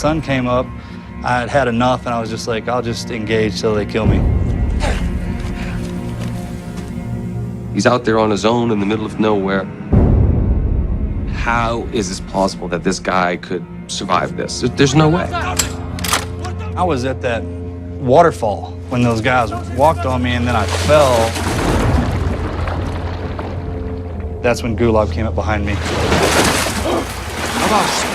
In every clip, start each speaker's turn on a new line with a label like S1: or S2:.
S1: sun came up, I had had enough, and I was just like, I'll just engage till they kill me.
S2: He's out there on his own in the middle of nowhere. How is this possible that this guy could survive this? There's no way.
S1: I was at that waterfall when those guys walked on me, and then I fell. That's when Gulab came up behind me.
S3: Wow.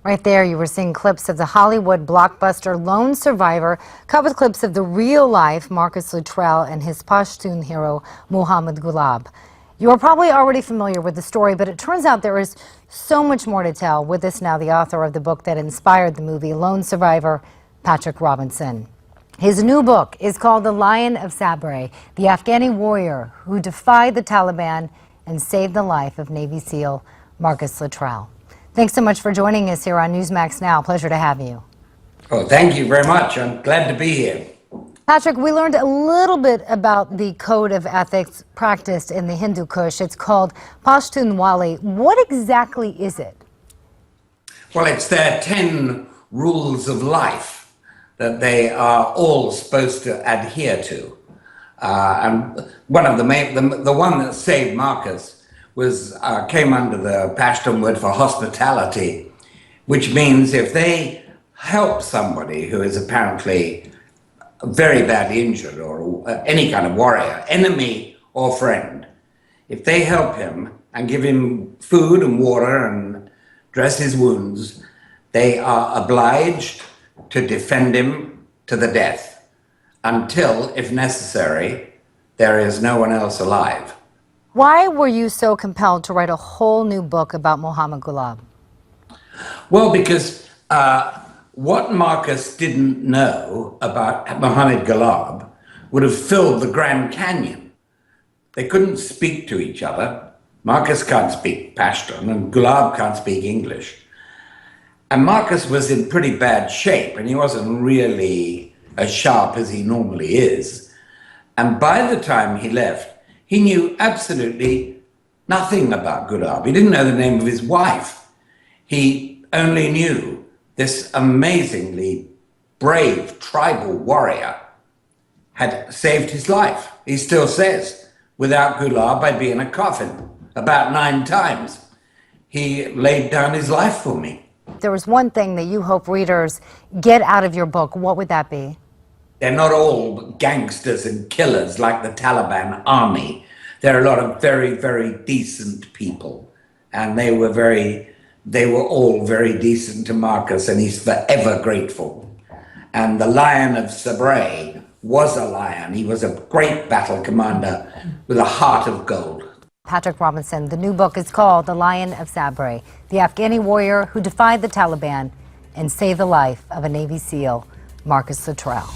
S3: Right there, you were seeing clips of the Hollywood blockbuster Lone Survivor, cut with clips of the real-life Marcus Luttrell and his Pashtun hero, Muhammad Gulab. You are probably already familiar with the story, but it turns out there is so much more to tell. With us now, the author of the book that inspired the movie Lone Survivor, Patrick Robinson. His new book is called The Lion of Sabray, the Afghani warrior who defied the Taliban and saved the life of Navy SEAL Marcus Luttrell. Thanks so much for joining us here on Newsmax Now. Pleasure to have you.
S4: Oh, thank you very much. I'm glad to be here.
S3: Patrick, we learned a little bit about the code of ethics practiced in the Hindu Kush. It's called Pashtunwali. What exactly is it?
S4: Well, it's their 10 rules of life that they are all supposed to adhere to. And one of the one that saved Marcus was came under the Pashtun word for hospitality, which means if they help somebody who is apparently very badly injured, or any kind of warrior, enemy or friend, if they help him and give him food and water and dress his wounds, they are obliged to defend him to the death until, if necessary, there is no one else alive.
S3: Why were you so compelled to write a whole new book about Muhammad Gulab?
S4: Well, because what Marcus didn't know about Muhammad Gulab would have filled the Grand Canyon. They couldn't speak to each other. Marcus can't speak Pashtun and Gulab can't speak English. And Marcus was in pretty bad shape, and he wasn't really as sharp as he normally is. And by the time he left, he knew absolutely nothing about Gulab. He didn't know the name of his wife. He only knew this amazingly brave tribal warrior had saved his life. He still says, without Gulab, I'd be in a coffin about 9 times. He laid down his life for me.
S3: There was one thing that you hope readers get out of your book. What would that be?
S4: They're not all gangsters and killers like the Taliban army. There are a lot of very, very decent people. And they were all very decent to Marcus, and he's forever grateful. And the Lion of Sabray was a lion. He was a great battle commander with a heart of gold.
S3: Patrick Robinson, the new book is called The Lion of Sabray, the Afghani warrior who defied the Taliban and saved the life of a Navy SEAL, Marcus Luttrell.